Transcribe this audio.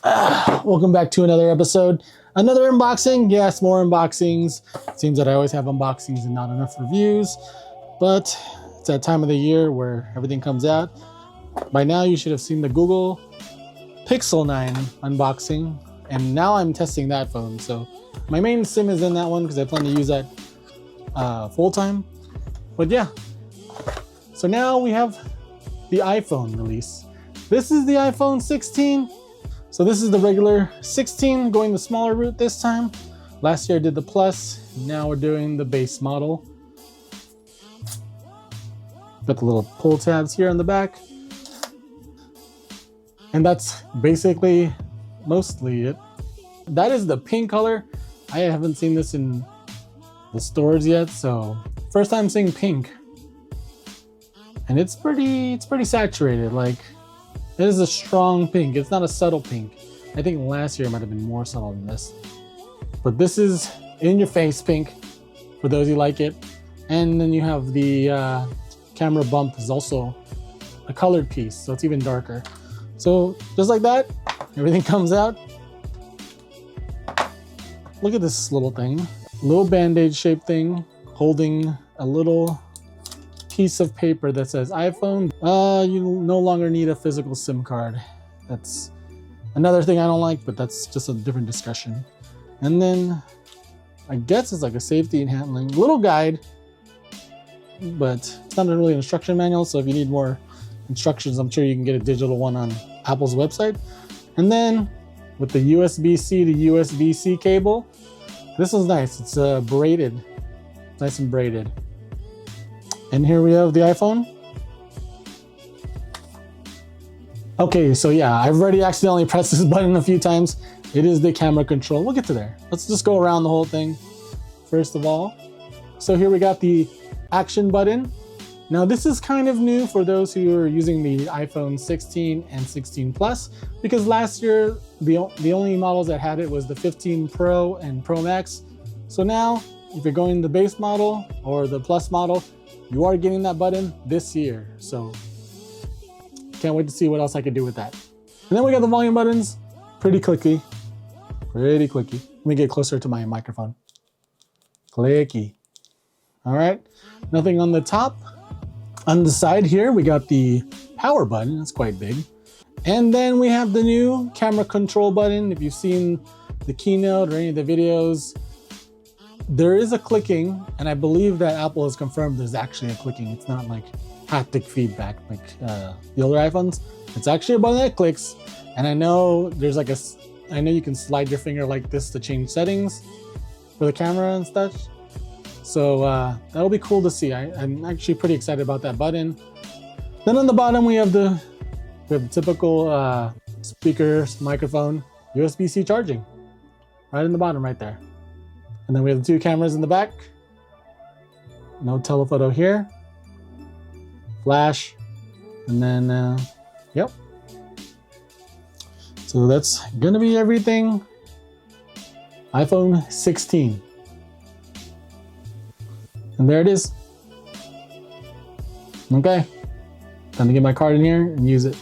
Welcome back to another episode. Another unboxing. Yes, more unboxings. It seems that I always have unboxings and not enough reviews, but it's that time of the year where everything comes out. By now, you should have seen the Google Pixel 9 unboxing, and now I'm testing that phone. So my main SIM is in that one because I plan to use that full time. But yeah, so now we have the iPhone release. This is the iPhone 16. So this is the regular 16 going the smaller route this time. Last year I did the Plus. Now we're doing the base model. Got the little pull tabs here on the back. And that's basically mostly it. That is the pink color. I haven't seen this in the stores yet, so first time seeing pink. And it's pretty saturated. Like, it is a strong pink. It's not a subtle pink. I think last year it might have been more subtle than this. But this is in your face pink for those who like it. And then you have the camera bump is also a colored piece, so it's even darker. So just like that, everything comes out. Look at this little thing. Little band-aid shaped thing holding a little piece of paper that says iPhone. You no longer need a physical SIM card. That's another thing I don't like, but that's just a different discussion. And then I guess it's like a safety and handling little guide, but it's not really an instruction manual. So if you need more instructions, I'm sure you can get a digital one on Apple's website. And then with the USB-C to USB-C cable, this is nice. It's braided, nice and braided. And here we have the iPhone. Okay, so yeah, I've already accidentally pressed this button a few times. It is the camera control. We'll get to there. Let's just go around the whole thing first of all. So here we got the action button. Now this is kind of new for those who are using the iPhone 16 and 16 Plus, because last year the only models that had it was the 15 Pro and Pro Max. So now if you're going the base model or the Plus model, you are getting that button this year. So can't wait to see what else I can do with that. And then we got the volume buttons. Pretty clicky. Let me get closer to my microphone. Clicky. All right, nothing on the top. On the side here, we got the power button. It's quite big. And then we have the new camera control button. If you've seen the keynote or any of the videos, there is a clicking, and I believe that Apple has confirmed there's actually a clicking. It's not like haptic feedback like the older iPhones. It's actually a button that clicks, and I know there's like I know you can slide your finger like this to change settings for the camera and stuff. So that'll be cool to see. I'm actually pretty excited about that button. Then on the bottom we have the typical speakers, microphone, USB-C charging, right in the bottom right there. And then we have the two cameras in the back. No telephoto here. Flash. And then, yep. So that's gonna be everything. iPhone 16. And there it is. Okay. Time to get my card in here and use it.